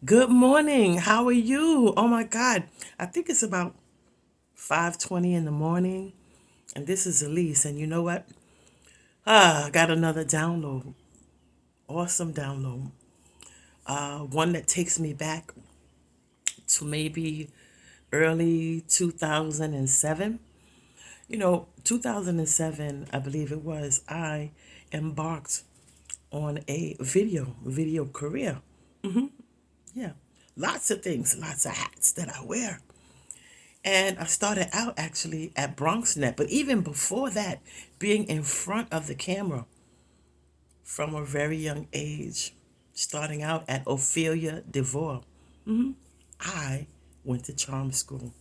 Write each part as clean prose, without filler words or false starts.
Good morning. How are you? Oh my God. I think it's about 5:20 in the morning. And this is Elise. And you know what? I got another download. Awesome download. One that takes me back to maybe early 2007. 2007, I believe it was, I embarked on a video career. Yeah. Lots of things, lots of hats that I wear. And I started out actually at BronxNet, but even before that, being in front of the camera from a very young age, starting out at Ophelia DeVore, I went to charm school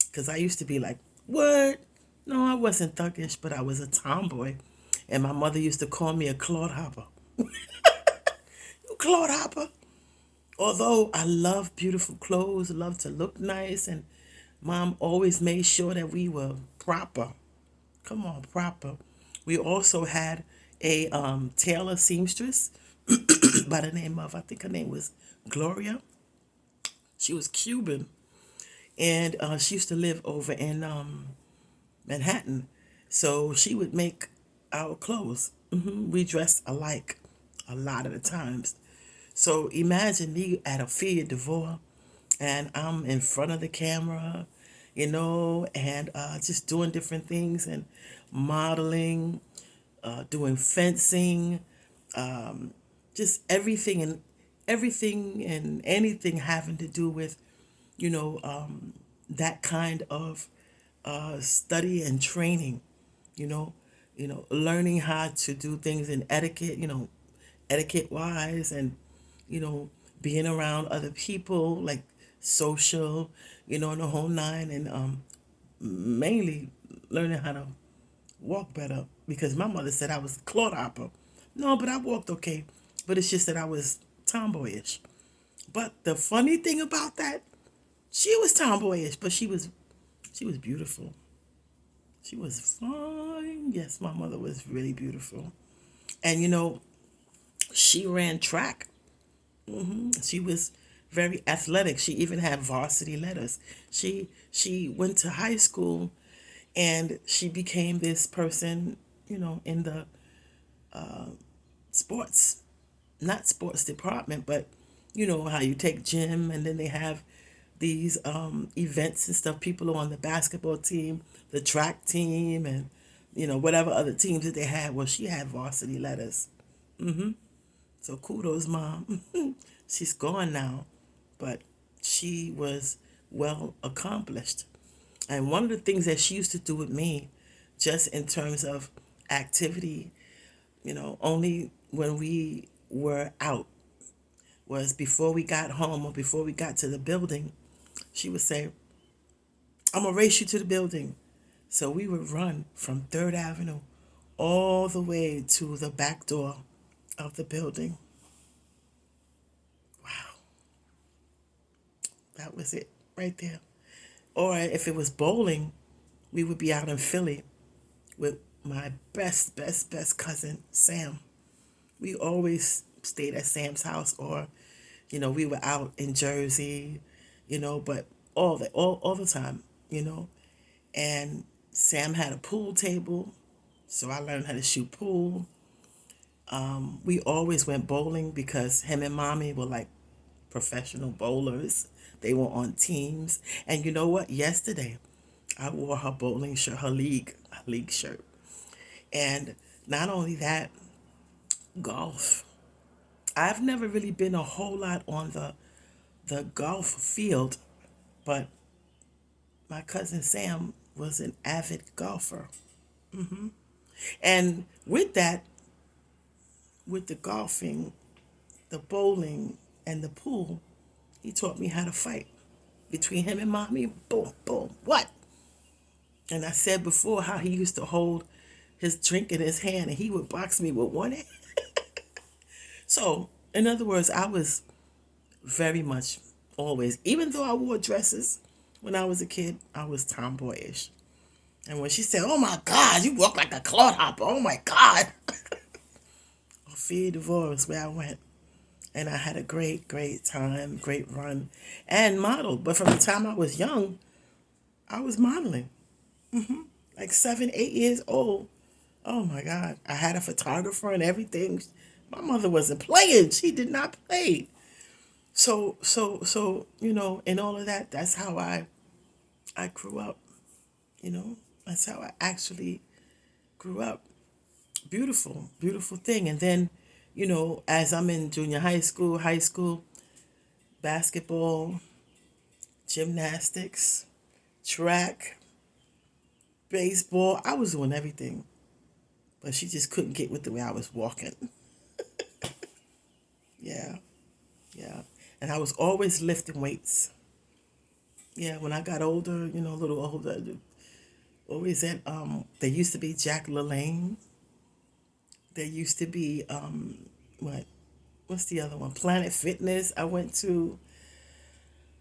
because I used to be like, what? No, I wasn't thuggish, but I was a tomboy. And my mother used to call me a clodhopper. You clodhopper? Although I love beautiful clothes, love to look nice, and mom always made sure that we were proper. Come on, proper. We also had a tailor seamstress by the name of, I think her name was Gloria. She was Cuban, and she used to live over in Manhattan. So she would make our clothes. We dressed alike a lot of the times. So imagine me at a Fiat DeVore, and I'm in front of the camera, and just doing different things and modeling, doing fencing, just everything and anything having to do with, that kind of study and training, you know, learning how to do things in etiquette, etiquette wise, and you know, being around other people, like social, and the whole nine, and mainly learning how to walk better because my mother said I was a clodhopper. No, but I walked okay. But it's just that I was tomboyish. But the funny thing about that, she was tomboyish, but she was beautiful. She was fine. Yes, my mother was really beautiful. And she ran track. She was very athletic. She even had varsity letters. She went to high school and she became this person, in the sports, not sports department, but you know how you take gym and then they have these events and stuff. People are on the basketball team, the track team, and whatever other teams that they had. Well, she had varsity letters. So kudos, mom. She's gone now, but she was well accomplished. And one of the things that she used to do with me, just in terms of activity, only when we were out, was before we got home or before we got to the building, she would say, I'm going to race you to the building. So we would run from 3rd Avenue all the way to the back door of the building. Wow, that was it right there. Or if it was bowling, we would be out in Philly with my best cousin, Sam. We always stayed at Sam's house, or, we were out in Jersey, but all the time, And Sam had a pool table, so I learned how to shoot pool. We always went bowling because him and mommy were like professional bowlers. They were on teams. And you know what? Yesterday, I wore her bowling shirt, her league shirt. And not only that, golf. I've never really been a whole lot on the golf field, but my cousin Sam was an avid golfer. And with that, with the golfing, the bowling, and the pool, he taught me how to fight. Between him and mommy, boom, boom, what? And I said before how he used to hold his drink in his hand and he would box me with one hand. So, in other words, I was very much always, even though I wore dresses when I was a kid, I was tomboyish. And when she said, "Oh my God, you walk like a clodhopper," oh my God, I feared divorce where I went. And I had a great, great time, great run, and modeled. But from the time I was young, I was modeling, like 7, 8 years old. Oh my God. I had a photographer and everything. My mother wasn't playing. She did not play. So, in all of that, that's how I grew up, you know. That's how I actually grew up. Beautiful, beautiful thing. And then, as I'm in junior high school, basketball, gymnastics, track, baseball, I was doing everything. But she just couldn't get with the way I was walking. Yeah, yeah. And I was always lifting weights. Yeah, when I got older, a little older, always at there used to be Jack LaLanne. There used to be what's the other one? Planet Fitness. I went to,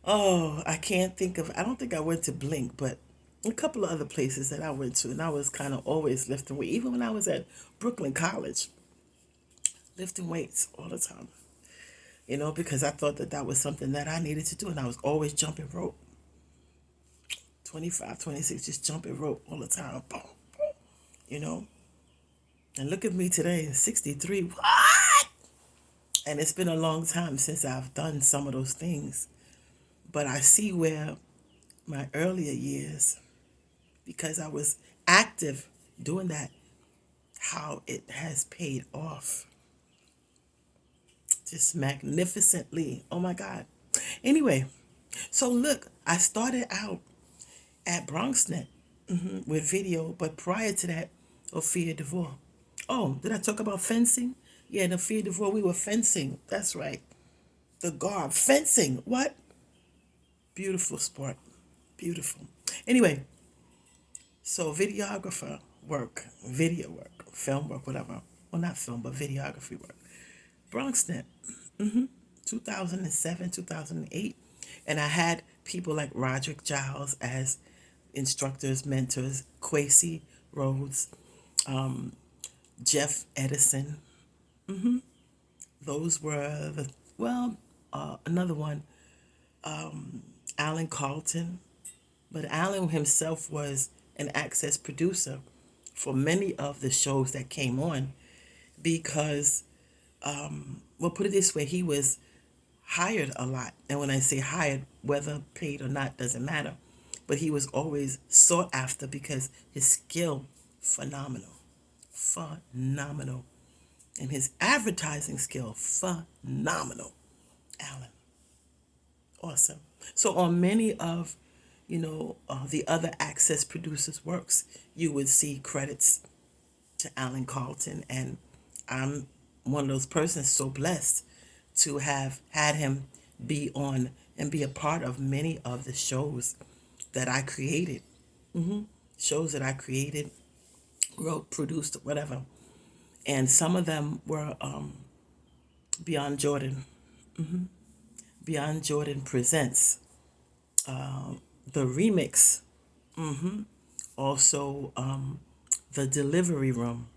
oh, I can't think of, I don't think I went to Blink, but a couple of other places that I went to, and I was kind of always lifting weight. Even when I was at Brooklyn College, lifting weights all the time. Because I thought that that was something that I needed to do, and I was always jumping rope. 25, 26, just jumping rope all the time. Boom, boom, you know. And look at me today, 63. What? And it's been a long time since I've done some of those things. But I see where my earlier years, because I was active doing that, how it has paid off just magnificently. Oh my God. Anyway, so look, I started out at BronxNet with video, but prior to that, Ophia DeVore. Oh, did I talk about fencing? Yeah, in Ophia DeVore, we were fencing. That's right. The garb. Fencing. What? Beautiful sport. Beautiful. Anyway, so videographer work, video work, film work, whatever. Well, not film, but videography work. BronxNet, 2007, 2008. And I had people like Roderick Giles as instructors, mentors, Quasi Rhodes, Jeff Edison. Those were another one, Alan Carlton. But Alan himself was an access producer for many of the shows that came on because, well, put it this way, he was hired a lot. And when I say hired, whether paid or not doesn't matter. But he was always sought after because his skill, phenomenal. Phenomenal. And his advertising skill, phenomenal. Alan, awesome. So on many of, the other Access producers' works, you would see credits to Alan Carlton. And I'm one of those persons so blessed to have had him be on and be a part of many of the shows that I created. Shows that I created, wrote, produced, whatever. And some of them were Beyond Jordan. Beyond Jordan Presents. The remix. Also, The Delivery Room.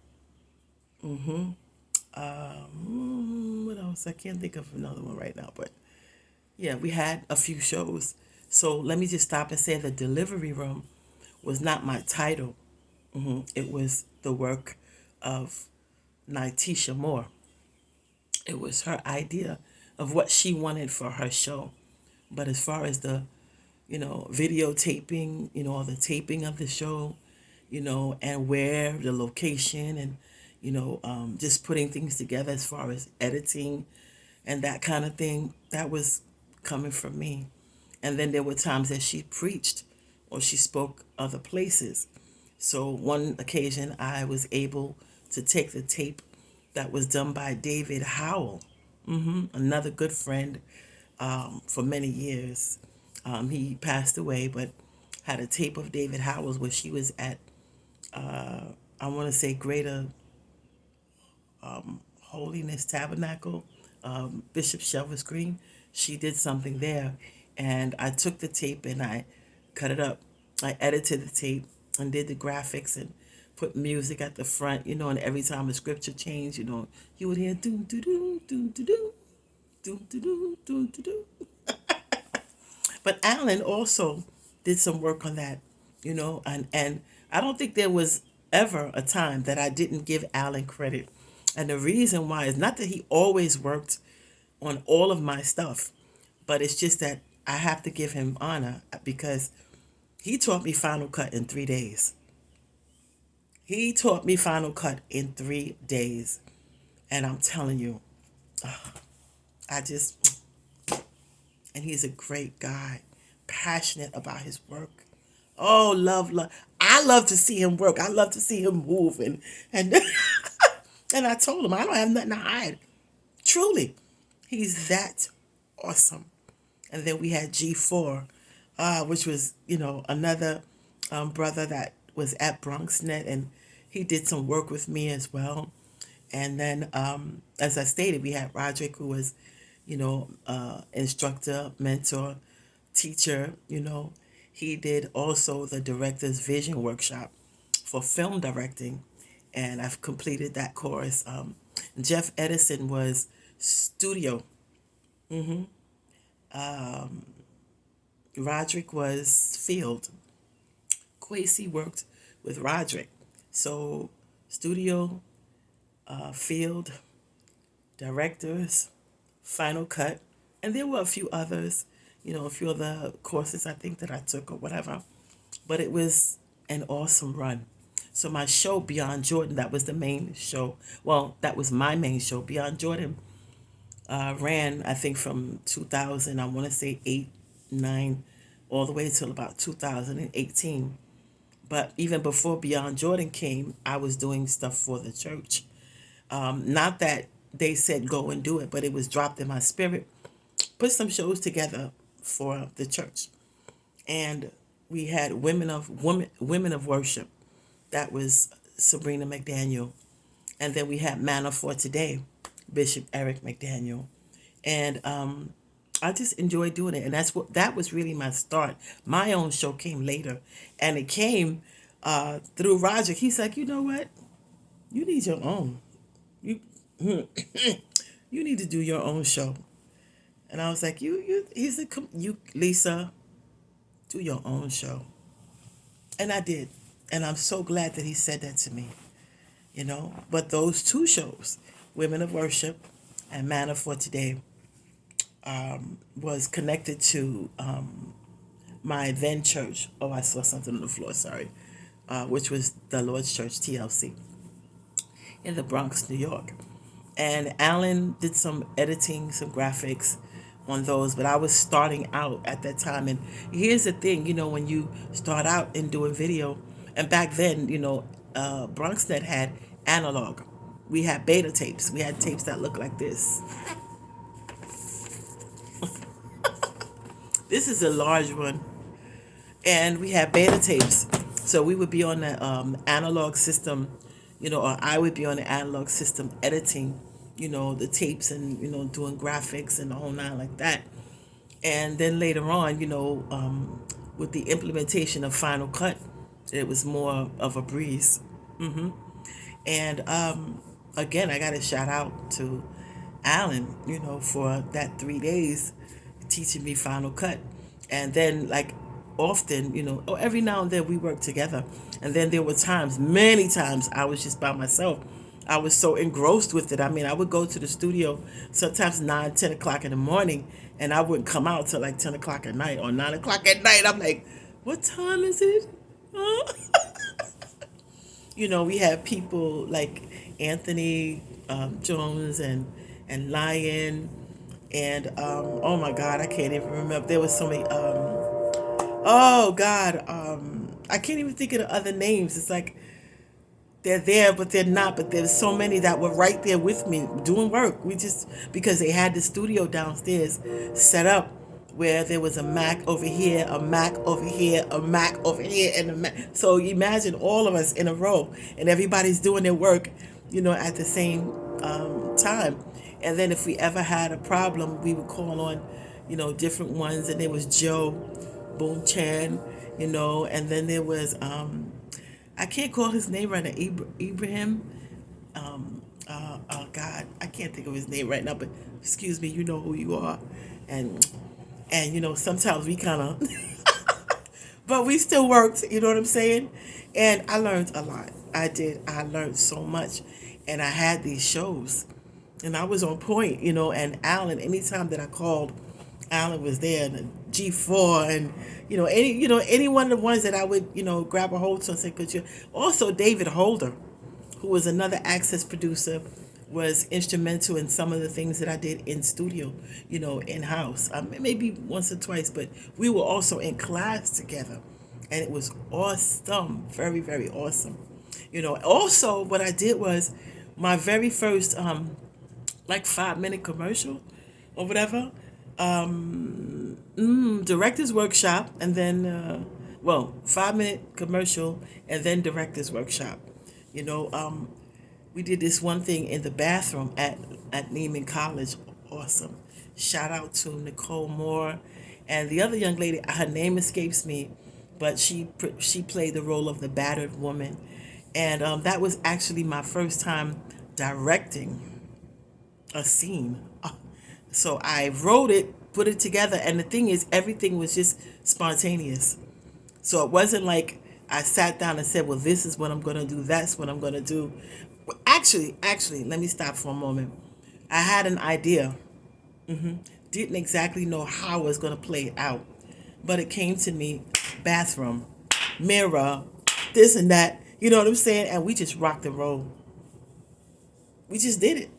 What else? I can't think of another one right now, but yeah, we had a few shows. So let me just stop and say The Delivery Room was not my title. It was the work of Nitisha Moore. It was her idea of what she wanted for her show. But as far as the, videotaping, or the taping of the show, and where the location and, just putting things together as far as editing and that kind of thing, that was coming from me. And then there were times that she preached or she spoke other places. So one occasion I was able to take the tape that was done by David Howell, another good friend for many years. He passed away, but had a tape of David Howell's where she was at, I want to say Greater Holiness Tabernacle, Bishop Shelvis Green. She did something there, and I took the tape and I cut it up. I edited the tape and did the graphics and put music at the front, and every time a scripture changed, you would hear doom, doo, doo, doom, doo, doo. Doom, doom, doom, doom, doom, doom. But Alan also did some work on that, and I don't think there was ever a time that I didn't give Alan credit. And the reason why is not that he always worked on all of my stuff, but it's just that I have to give him honor because he taught me Final Cut in 3 days. He taught me Final Cut in 3 days. And I'm telling you, I just, and he's a great guy, passionate about his work. Oh, love, love. I love to see him work. I love to see him move. And and I told him, I don't have nothing to hide. Truly, he's that awesome. And then we had G4, which was, another brother that was at BronxNet, and he did some work with me as well. And then, as I stated, we had Roderick, who was, instructor, mentor, teacher. He did also the director's vision workshop for film directing, and I've completed that course. Jeff Edison was studio. Roderick was field. Quasi worked with Roderick. So studio, field, directors, Final Cut, and there were a few others, a few other courses I think that I took or whatever. But it was an awesome run. So my show, Beyond Jordan, that was the main show. Well, that was my main show. Beyond Jordan ran, I think, from 2000, I want to say 8, 9, all the way till about 2018. But even before Beyond Jordan came, I was doing stuff for the church. Not that they said go and do it, but it was dropped in my spirit. Put some shows together for the church, and we had women of worship. That was Sabrina McDaniel, and then we had Manna for Today, Bishop Eric McDaniel, and I just enjoyed doing it, and that was really my start. My own show came later, and it came through Roger. He's like, you know what? You need your own. You you need to do your own show. And I was like, you Lisa, do your own show. And I did. And I'm so glad that he said that to me. But those two shows, Women of Worship and Manna for Today, was connected to my then church. Oh, I saw something on the floor, sorry. Which was the Lord's Church, TLC, in the Bronx, New York. And Alan did some editing, some graphics on those, but I was starting out at that time. And here's the thing, when you start out in doing video, and back then, BronxNet had analog. We had beta tapes. We had tapes that looked like this. This is a large one. And we had beta tapes. So we would be on the analog system, or I would be on the analog system editing, the tapes and, doing graphics and the whole nine like that. And then later on, with the implementation of Final Cut, it was more of a breeze. And again, I got to shout out to Alan, for that 3 days teaching me Final Cut. And then, like, often, every now and then we worked together. And then there were times, many times, I was just by myself. I was so engrossed with it. I mean, I would go to the studio sometimes 9, 10 o'clock in the morning, and I wouldn't come out till like 10 o'clock at night or 9 o'clock at night. I'm like, what time is it? Huh? We had people like Anthony Jones and Lion, and oh my God, I can't even remember. There was so many. Oh God, I can't even think of the other names. It's like they're there, but they're not. But there's so many that were right there with me doing work. We just, because they had the studio downstairs set up where there was a Mac over here, a Mac over here, a Mac over here, and a Mac. So you imagine all of us in a row, and everybody's doing their work, at the same time. And then if we ever had a problem, we would call on, different ones. And there was Joe Boon Chan, and then there was I can't call his name right now, Ibrahim. God, I can't think of his name right now, but excuse me, you know who you are, and sometimes we kind of, but we still worked. You know what I'm saying? And I learned a lot. I did. I learned so much, and I had these shows, and I was on point. And Alan, anytime that I called, Alan was there, and G4, and any one of the ones that I would grab a hold to and say, could you? Also, David Holder, who was another Access producer, was instrumental in some of the things that I did in studio, in house. Maybe once or twice, but we were also in class together, and it was awesome, very, very awesome. Also, what I did was my very first like 5 minute commercial or whatever, director's workshop, and then 5 minute commercial, and then director's workshop. You know, we did this one thing in the bathroom at Neiman College. Awesome. Shout out to Nicole Moore, and the other young lady. Her name escapes me, but she played the role of the battered woman, and that was actually my first time directing a scene. So I wrote it, put it together, and the thing is, everything was just spontaneous. So it wasn't like I sat down and said, "Well, this is what I'm gonna do. That's what I'm gonna do." Well, actually, let me stop for a moment. I had an idea. Didn't exactly know how I was gonna play it out, but it came to me: bathroom, mirror, this and that. You know what I'm saying? And we just rocked and rolled. We just did it.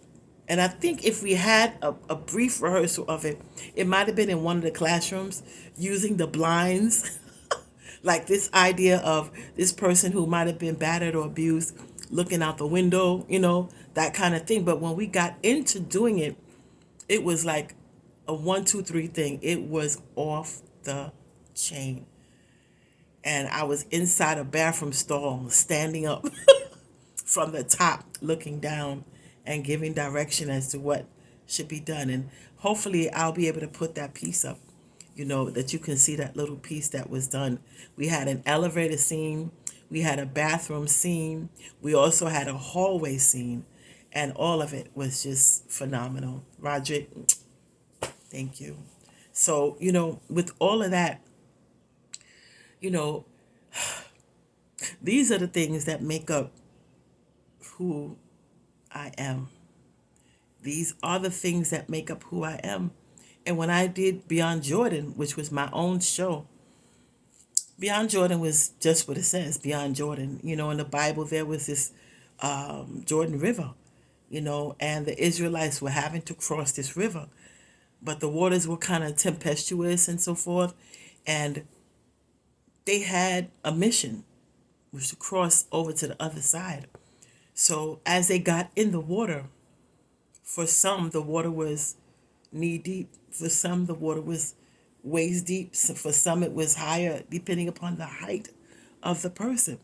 And I think if we had a brief rehearsal of it, it might have been in one of the classrooms using the blinds, like this idea of this person who might have been battered or abused looking out the window, that kind of thing. But when we got into doing it, it was like a 1, 2, 3 thing. It was off the chain. And I was inside a bathroom stall, standing up from the top, looking down and giving direction as to what should be done. And hopefully I'll be able to put that piece up, that you can see that little piece that was done. We had an elevator scene, we had a bathroom scene, we also had a hallway scene, and all of it was just phenomenal. Roderick, thank you. So, with all of that, you know, these are the things that make up who I am. These are the things that make up who I am. And when I did Beyond Jordan, which was my own show, Beyond Jordan was just what it says, Beyond Jordan. In the Bible, there was this Jordan River, and the Israelites were having to cross this river. But the waters were kind of tempestuous and so forth. And they had a mission, which was to cross over to the other side. So as they got in the water, for some, the water was knee deep. For some, the water was waist deep. So for some, it was higher, depending upon the height of the person.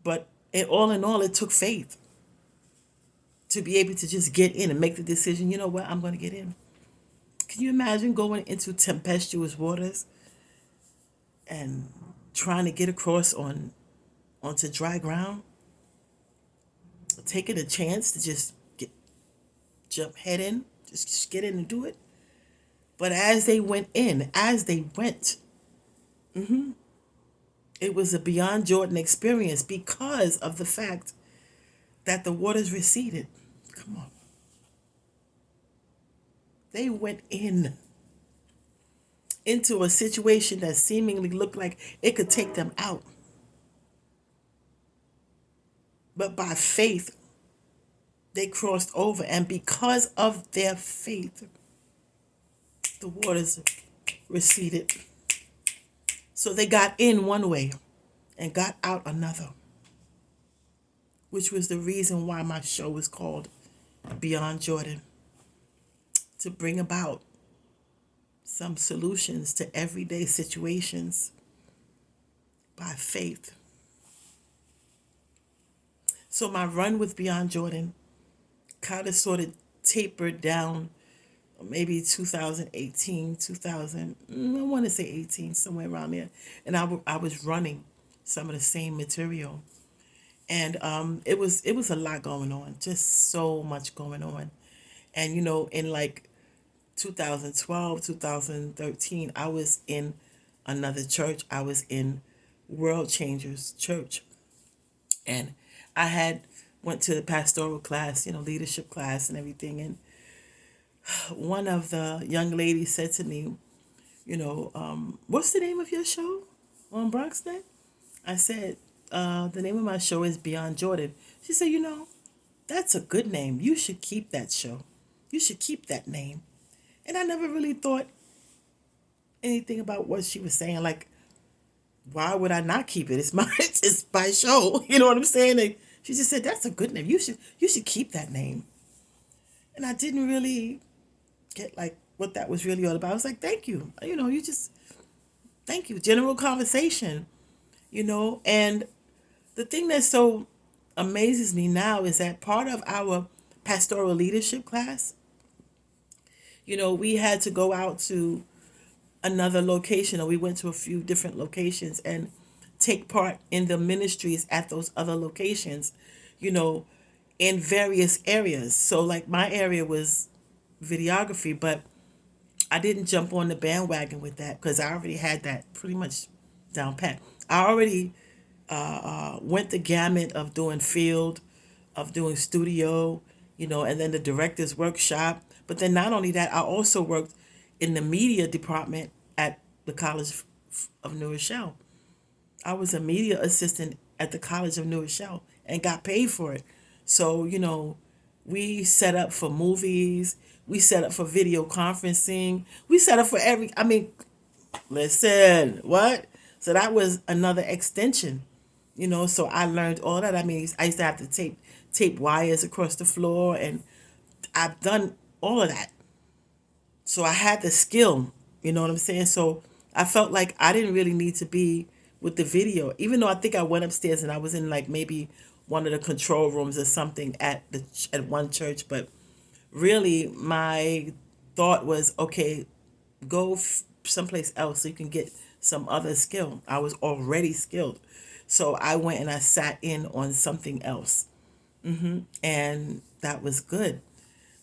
But all in all, it took faith to be able to just get in and make the decision, you know what, I'm going to get in. Can you imagine going into tempestuous waters and trying to get across onto dry ground? Taking a chance to just jump head in, just get in and do it. But as they went, it was a Beyond Jordan experience because of the fact that the waters receded. Come on. They went into a situation that seemingly looked like it could take them out. But by faith, they crossed over. And because of their faith, the waters receded. So they got in one way and got out another, which was the reason why my show was called Beyond Jordan, to bring about some solutions to everyday situations by faith. So my run with Beyond Jordan kind of sort of tapered down, maybe 2018, I want to say 18, somewhere around there. And I was running some of the same material. And it was a lot going on, just so much going on. And in like 2012, 2013, I was in another church. I was in World Changers Church, and I had went to the pastoral class, leadership class and everything. And one of the young ladies said to me, what's the name of your show on BronxNet? I said, the name of my show is Beyond Jordan. She said, that's a good name. You should keep that show. You should keep that name. And I never really thought anything about what she was saying. Like, why would I not keep it? It's my it's my show. You know what I'm saying? And she just said, that's a good name. You should keep that name. And I didn't really get like what that was really all about. I was like, thank you. You just thank you. General conversation, and the thing that so amazes me now is that part of our pastoral leadership class, we had to go out to another location, or we went to a few different locations and take part in the ministries at those other locations, you know, in various areas. So, like, my area was videography, but I didn't jump on the bandwagon with that because I already had that pretty much down pat. I already went the gamut of doing field, of doing studio, and then the director's workshop. But then not only that, I also worked in the media department at the College of New Rochelle. I was a media assistant at the College of New Rochelle and got paid for it. So, we set up for movies, we set up for video conferencing, we set up for listen, what? So that was another extension, so I learned all that. I mean, I used to have to tape wires across the floor, and I've done all of that. So I had the skill, you know what I'm saying? So I felt like I didn't really need to be with the video, even though I think I went upstairs and I was in like maybe one of the control rooms or something at one church. But really, my thought was, okay, go someplace else so you can get some other skill. I was already skilled. So I went and I sat in on something else. And that was good.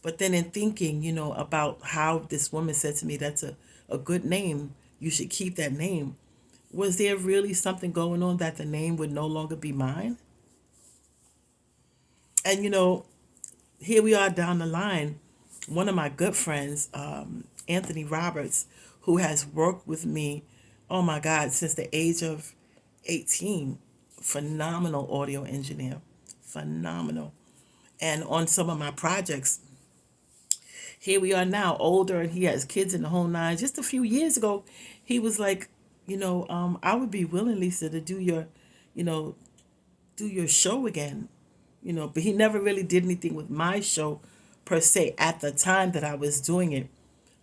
But then in thinking, about how this woman said to me, that's a good name. You should keep that name. Was there really something going on that the name would no longer be mine? And, here we are down the line. One of my good friends, Anthony Roberts, who has worked with me, oh my God, since the age of 18, phenomenal audio engineer, phenomenal. And on some of my projects, here we are now, older, and he has kids in the whole nine. Just a few years ago, he was like, I would be willing, Lisa, to you know, do your show again, but he never really did anything with my show per se at the time that I was doing it.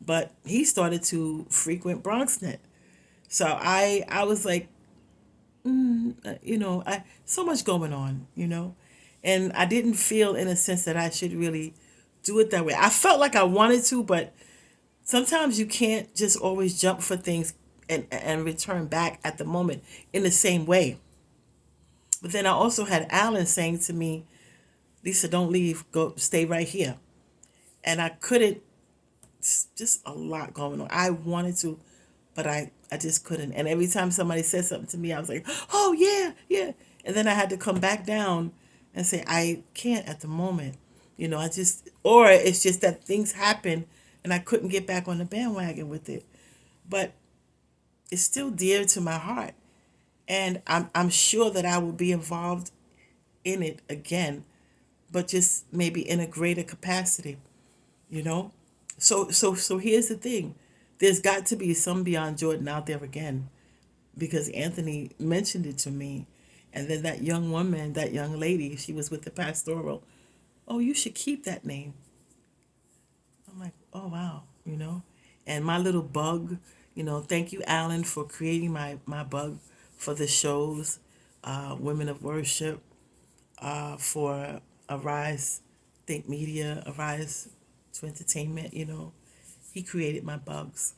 But he started to frequent BronxNet. So I was like, I so much going on, and I didn't feel in a sense that I should really do it that way. I felt like I wanted to, but sometimes you can't just always jump for things and return back at the moment in the same way. But then I also had Alan saying to me, Lisa, don't leave, go stay right here. And I couldn't, just a lot going on. I wanted to, but I just couldn't. And every time somebody said something to me, I was like, oh, yeah, yeah. And then I had to come back down and say, I can't at the moment. Or it's just that things happen and I couldn't get back on the bandwagon with it. But it's still dear to my heart. And I'm sure that I will be involved in it again, but just maybe in a greater capacity, you know? So here's the thing. There's got to be some Beyond Jordan out there again, because Anthony mentioned it to me. And then that young woman, that young lady, she was with the pastoral. Oh, you should keep that name. I'm like, oh, wow, And my little bug, thank you, Alan, for creating my bug for the shows, Women of Worship, for Arise Think Media, Arise to Entertainment, He created my bugs.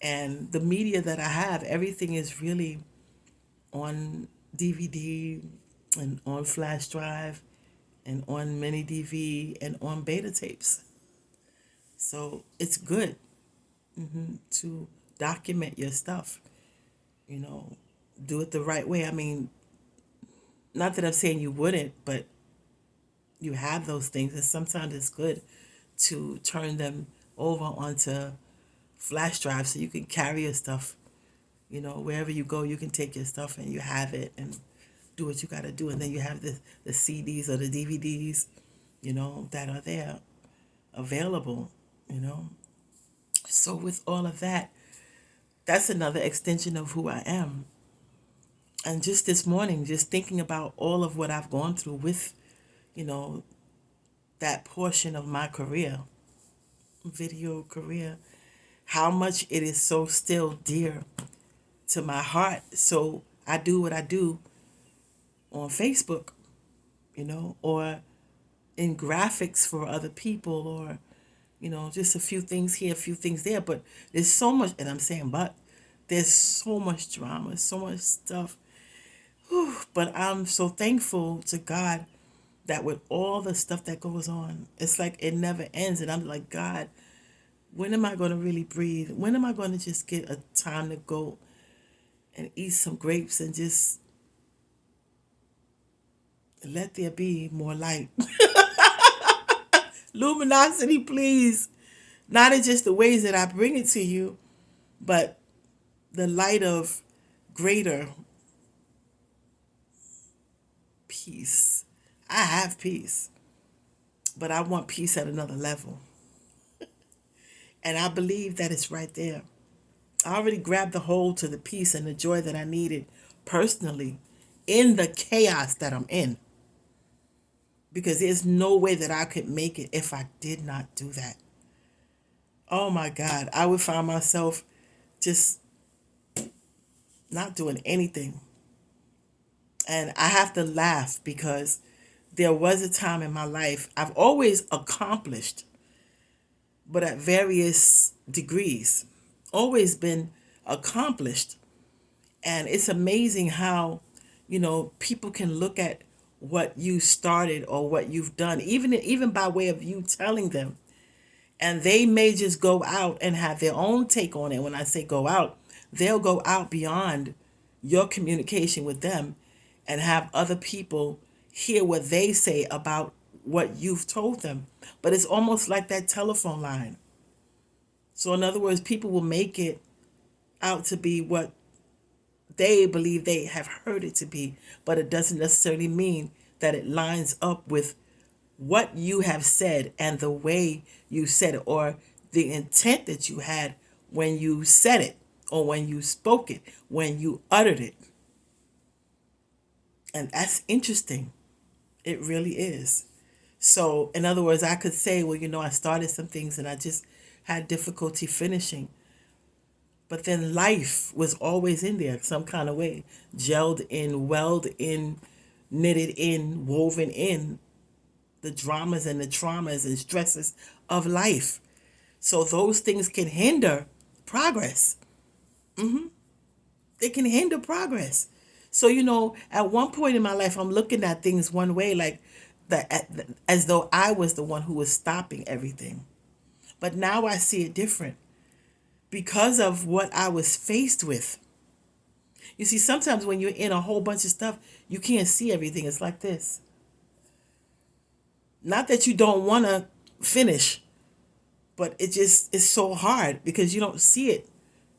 And the media that I have, everything is really on DVD, and on flash drive and on mini DV and on beta tapes. So it's good to document your stuff, you know, do it the right way. I mean, not that I'm saying you wouldn't, but you have those things, and sometimes it's good to turn them over onto flash drive so you can carry your stuff. You know, wherever you go, you can take your stuff and you have it and do what you got to do. And then you have the CDs or the DVDs, you know, that are there available, you know. So with all of that, that's another extension of who I am. And just this morning, just thinking about all of what I've gone through with, you know, that portion of my career, video career, how much it is so still dear to my heart. So I do what I do on Facebook, you know, or in graphics for other people, or, you know, just a few things here, a few things there. But there's so much, and I'm saying, but there's so much drama, so much stuff. Whew, but I'm so thankful to God that with all the stuff that goes on, it's like it never ends. And I'm like, God, when am I going to really breathe? When am I going to just get a time to go and eat some grapes and just let there be more light? Luminosity, please. Not in just the ways that I bring it to you, but the light of greater peace. I have peace, but I want peace at another level. And I believe that it's right there. I already grabbed the hold to the peace and the joy that I needed personally in the chaos that I'm in. Because there's no way that I could make it if I did not do that. Oh my God, I would find myself just not doing anything. And I have to laugh because there was a time in my life I've always accomplished, but at various degrees, always been accomplished. And it's amazing how, you know, people can look at what you started or what you've done, even by way of you telling them. And they may just go out and have their own take on it. When I say go out, they'll go out beyond your communication with them and have other people hear what they say about what you've told them. But it's almost like that telephone line. So in other words, people will make it out to be what they believe they have heard it to be, but it doesn't necessarily mean that it lines up with what you have said and the way you said it, or the intent that you had when you said it, or when you spoke it, when you uttered it. And that's interesting. It really is. So in other words, I could say, well, you know, I started some things and I just had difficulty finishing. But then life was always in there some kind of way, gelled in, welded in, knitted in, woven in the dramas and the traumas and stresses of life. So those things can hinder progress. They can hinder progress. So, you know, at one point in my life, I'm looking at things one way, like that, as though I was the one who was stopping everything. But now I see it different because of what I was faced with. You see, sometimes when you're in a whole bunch of stuff, you can't see everything. It's like this. Not that you don't want to finish, but it just is so hard because you don't see it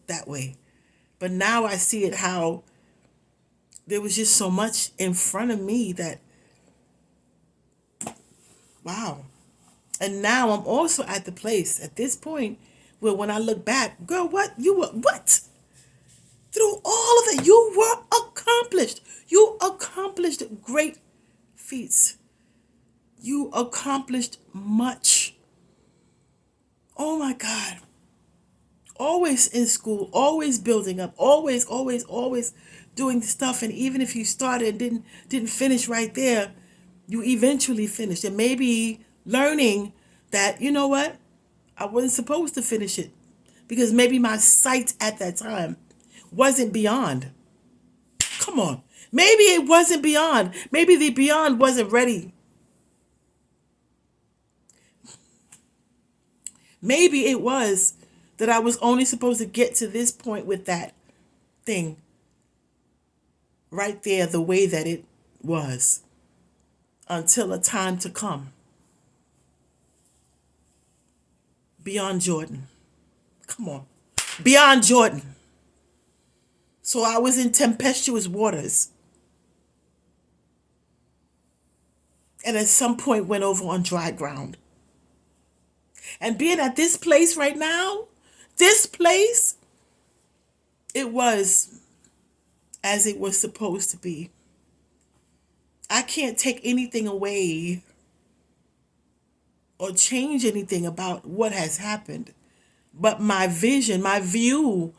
that way. But now I see it how there was just so much in front of me that, wow. And now I'm also at the place at this point where when I look back, girl, what? You were, what? Through all of it, you were accomplished. You accomplished great feats. You accomplished much. Oh my God. Always in school, always building up, always doing stuff. And even if you started and didn't finish right there, you eventually finished. And maybe learning that, you know what, I wasn't supposed to finish it because maybe my sight at that time wasn't beyond. Come on. Maybe it wasn't beyond. Maybe the beyond wasn't ready. Maybe it was that I was only supposed to get to this point with that thing right there, the way that it was, until a time to come. Beyond Jordan. Come on. Beyond Jordan. So I was in tempestuous waters. And at some point went over on dry ground. And being at this place right now, this place, it was as it was supposed to be. I can't take anything away or change anything about what has happened. But my vision, my view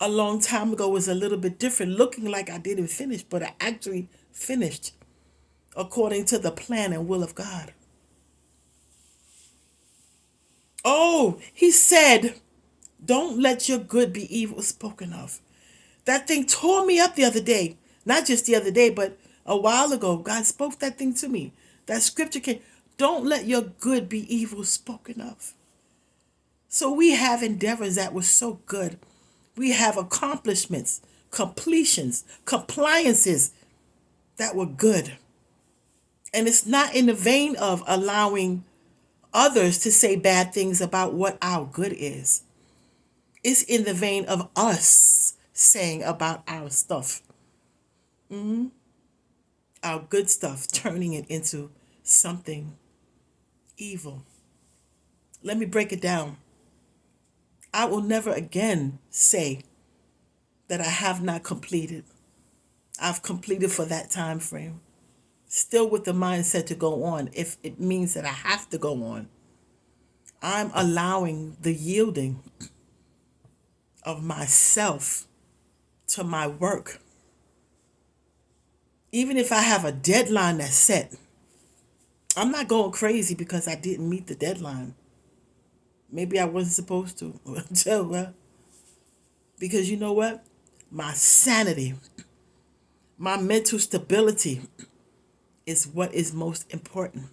a long time ago was a little bit different, looking like I didn't finish, but I actually finished according to the plan and will of God. Oh, he said, don't let your good be evil spoken of. That thing tore me up the other day. Not just the other day, but a while ago. God spoke that thing to me. That scripture came. Don't let your good be evil spoken of. So we have endeavors that were so good. We have accomplishments, completions, compliances that were good. And it's not in the vein of allowing others to say bad things about what our good is. It's in the vein of us saying about our stuff. Our good stuff, turning it into something evil. Let me break it down. I will never again say that I have not completed. I've completed for that time frame. Still with the mindset to go on if it means that I have to go on. I'm allowing the yielding of myself to my work. Even if I have a deadline that's set, I'm not going crazy because I didn't meet the deadline. Maybe I wasn't supposed to. Because you know what? My sanity, my mental stability is what is most important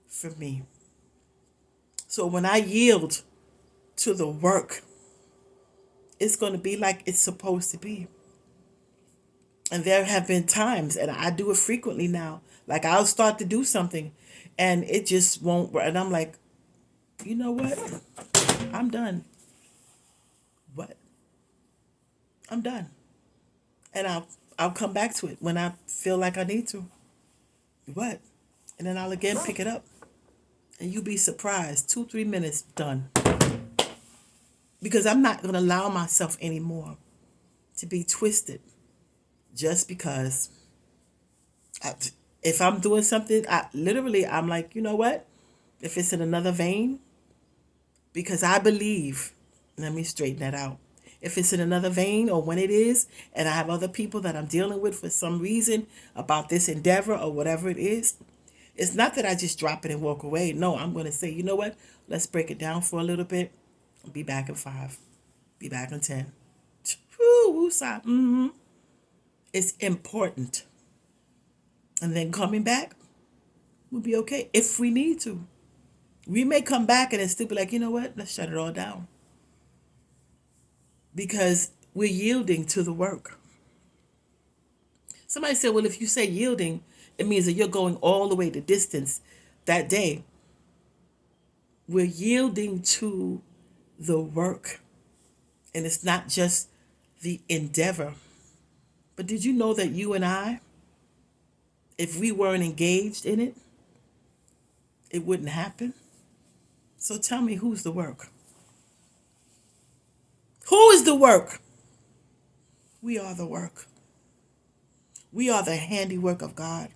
for me. So when I yield to the work, it's going to be like it's supposed to be. And there have been times, and I do it frequently now, like I'll start to do something and it just won't. And I'm like, you know what? I'm done. What? I'm done. And I'll come back to it when I feel like I need to. What? And then I'll again pick it up. And you'll be surprised. 2-3 minutes, done. Because I'm not going to allow myself anymore to be twisted just because if I'm doing something, I'm like, you know what? If it's in another vein, because I believe, let me straighten that out. If it's in another vein or when it is, and I have other people that I'm dealing with for some reason about this endeavor or whatever it is, it's not that I just drop it and walk away. No, I'm going to say, you know what? Let's break it down for a little bit. Be back in 5. Be back in 10. Woo-side. It's important. And then coming back, we'll be okay if we need to. We may come back and then still be like, you know what? Let's shut it all down. Because we're yielding to the work. Somebody said, well, if you say yielding, it means that you're going all the way the distance that day. We're yielding to the work. And it's not just the endeavor. But did you know that you and I, if we weren't engaged in it, it wouldn't happen? So tell me, who's the work? Who is the work? We are the work. We are the handiwork of God.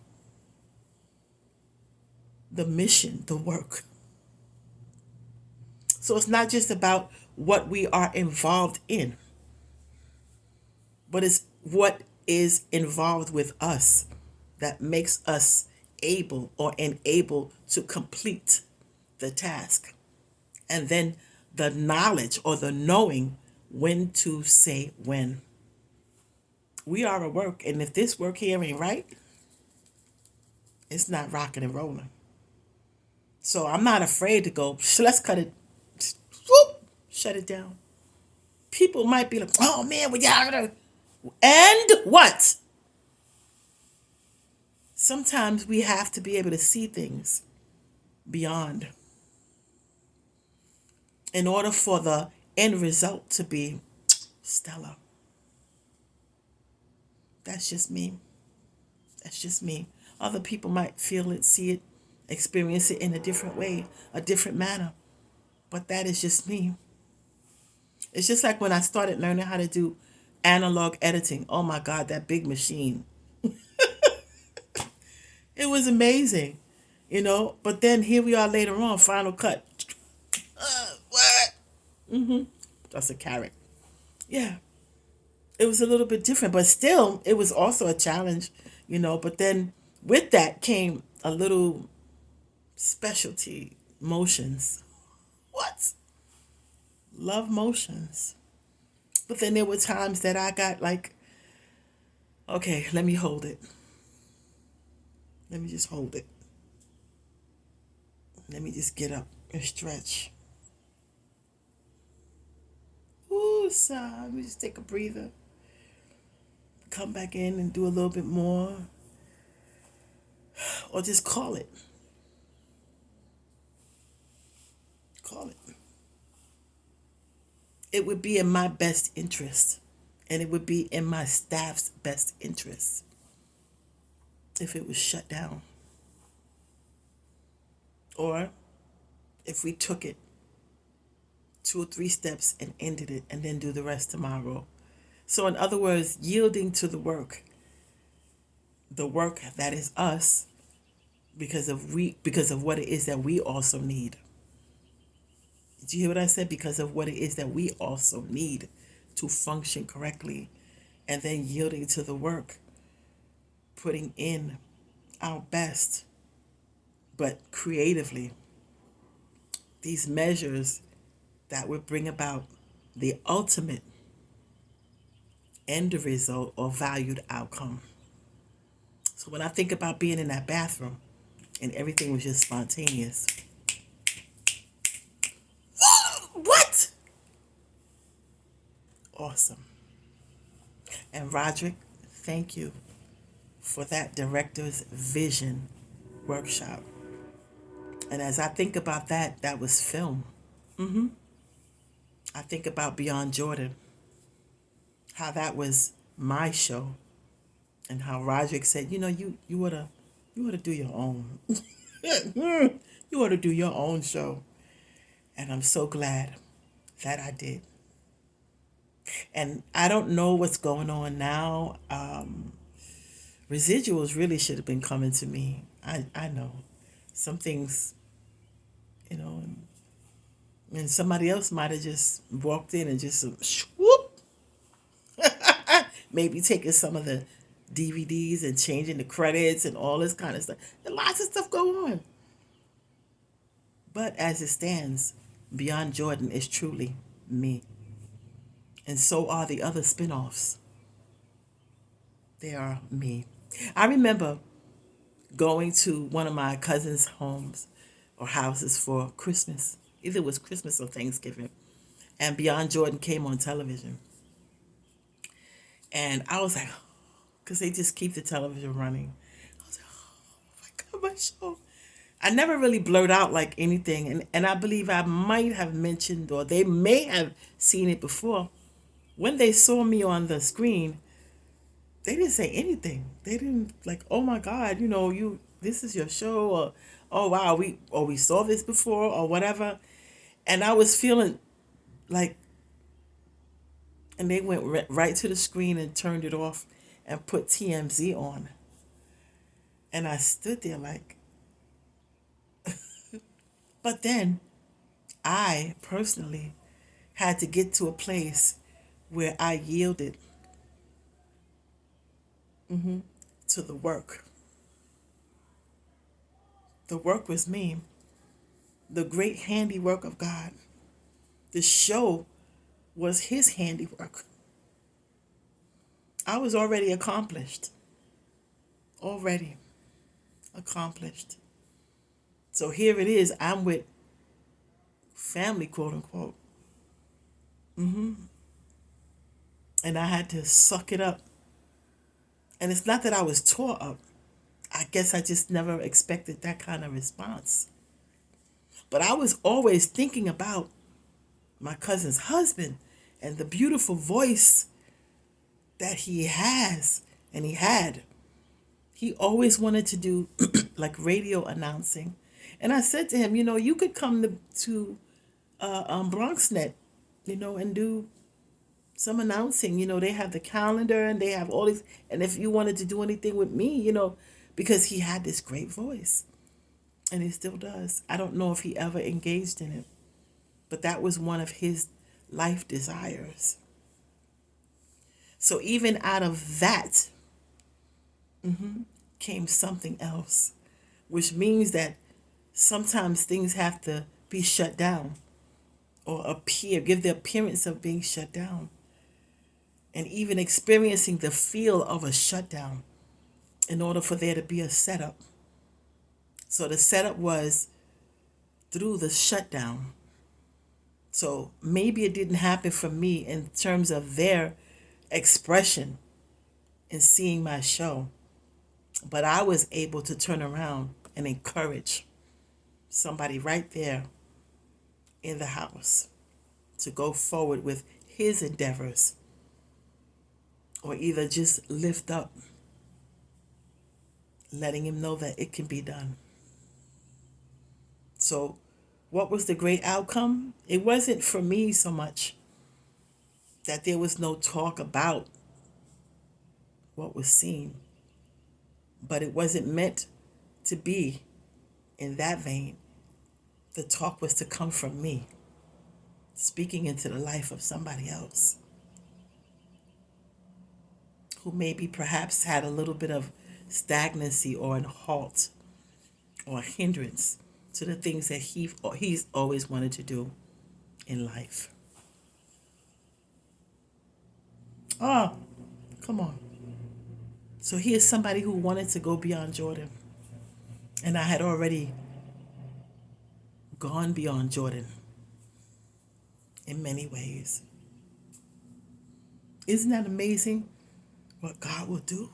The mission, the work. So it's not just about what we are involved in, but it's what is involved with us that makes us able or enable to complete the task. And then the knowledge or the knowing when to say when. We are a work, and if this work here ain't right, it's not rocking and rolling. So I'm not afraid to go, let's cut it, whoop, shut it down. People might be like, oh man, we got to. And what? Sometimes we have to be able to see things beyond in order for the end result to be stellar. That's just me. That's just me. Other people might feel it, see it, experience it in a different way, a different manner. But that is just me. It's just like when I started learning how to do analog editing. Oh my God, that big machine. It was amazing, you know. But then here we are later on, Final Cut. What? That's a carrot. Yeah. It was a little bit different, but still, it was also a challenge, you know. But then with that came a little specialty motions. What? Love motions. But then there were times that I got like, okay, let me hold it. Let me just hold it. Let me just get up and stretch. Ooh, sigh. Let me just take a breather. Come back in and do a little bit more. Or just call it. Call it. It would be in my best interest. And it would be in my staff's best interest if it was shut down. Or if we took it 2 or 3 steps and ended it and then do the rest tomorrow. So in other words, yielding to the work that is us because of what it is that we also need. Did you hear what I said? Because of what it is that we also need to function correctly, and then yielding to the work, putting in our best, but creatively. These measures that would bring about the ultimate end result or valued outcome. So when I think about being in that bathroom and everything was just spontaneous, what? Awesome. And Roderick, thank you for that director's vision workshop. And as I think about that, that was film. I think about Beyond Jordan, how that was my show, and how Roderick said, you know, you ought to do your own. You ought to do your own show. And I'm so glad that I did. And I don't know what's going on now. Residuals really should have been coming to me. I know. Some things, you know, and somebody else might have just walked in and just whoop, maybe taking some of the DVDs and changing the credits and all this kind of stuff. And lots of stuff go on. But as it stands, Beyond Jordan is truly me. And so are the other spin-offs. They are me. I remember going to one of my cousin's homes or houses for Christmas. Either it was Christmas or Thanksgiving. And Beyond Jordan came on television. And I was like, because they just keep the television running. I was like, oh my God, my show. I never really blurt out like anything. And I believe I might have mentioned, or they may have seen it before. When they saw me on the screen, they didn't say anything. They didn't like, oh my God, you know, this is your show, or oh wow, we saw this before, or whatever. And I was feeling like, and they went right to the screen and turned it off and put TMZ on. And I stood there like, but then I personally had to get to a place where I yielded to the work. The work was me, the great handiwork of God. The show was his handiwork. I was already accomplished. Already accomplished. So here it is. I'm with family, quote unquote. And I had to suck it up. And it's not that I was tore up. I guess I just never expected that kind of response. But I was always thinking about my cousin's husband and the beautiful voice that he has and he had. He always wanted to do like radio announcing. And I said to him, you could come to BronxNet, and do some announcing. They have the calendar and they have all these. And if you wanted to do anything with me, because he had this great voice and he still does. I don't know if he ever engaged in it, but that was one of his life desires. So even out of that came something else, which means that sometimes things have to be shut down or give the appearance of being shut down. And even experiencing the feel of a shutdown in order for there to be a setup. So the setup was through the shutdown. So maybe it didn't happen for me in terms of their expression in seeing my show, but I was able to turn around and encourage somebody right there in the house to go forward with his endeavors, or either just lift up, letting him know that it can be done. So what was the great outcome? It wasn't for me so much that there was no talk about what was seen, but it wasn't meant to be in that vein. The talk was to come from me, speaking into the life of somebody else who maybe perhaps had a little bit of stagnancy or a halt or a hindrance to the things that he's always wanted to do in life. Oh, come on. So he is somebody who wanted to go beyond Jordan. And I had already gone beyond Jordan in many ways. Isn't that amazing what God will do?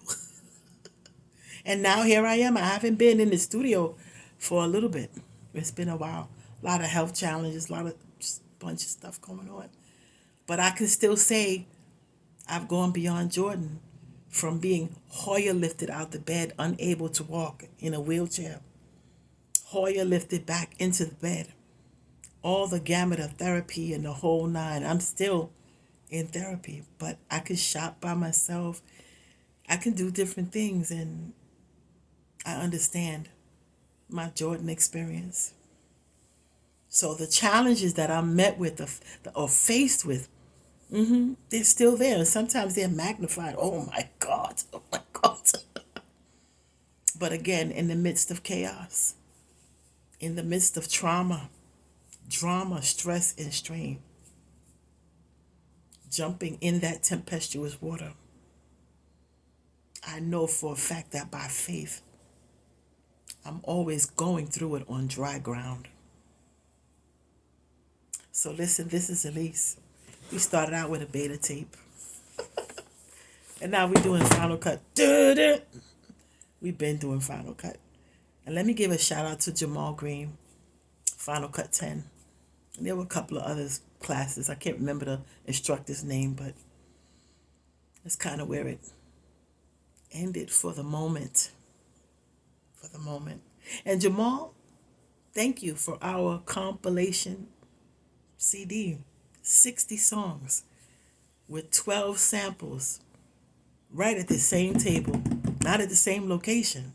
And now here I am. I haven't been in the studio for a little bit. It's been a while. A lot of health challenges, a lot of bunch of stuff going on. But I can still say I've gone beyond Jordan, from being Hoyer lifted out the bed, unable to walk in a wheelchair. Hoyer lifted back into the bed. All the gamut of therapy and the whole nine. I'm still in therapy, but I can shop by myself. I can do different things, and I understand my Jordan experience. So the challenges that I'm met with or faced with, they're still there. And sometimes they're magnified. Oh my God. Oh my God. But again, in the midst of chaos, in the midst of trauma, drama, stress, and strain, jumping in that tempestuous water, I know for a fact that by faith, I'm always going through it on dry ground. So listen, this is Elise. We started out with a beta tape. And now we're doing Final Cut. We've been doing Final Cut. And let me give a shout out to Jamal Green, Final Cut 10. And there were a couple of other classes. I can't remember the instructor's name, but that's kind of where it ended for the moment. For the moment. And Jamal, thank you for our compilation CD. 60 songs with 12 samples right at the same table. Not at the same location,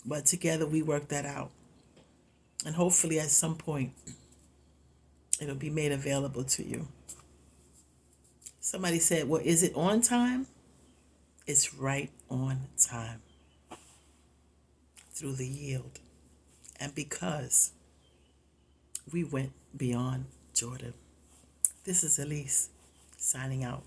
but together we worked that out. And hopefully at some point it'll be made available to you. Somebody said, well, is it on time? It's right on time. Through the yield. And because we went beyond Jordan. This is Elise signing out.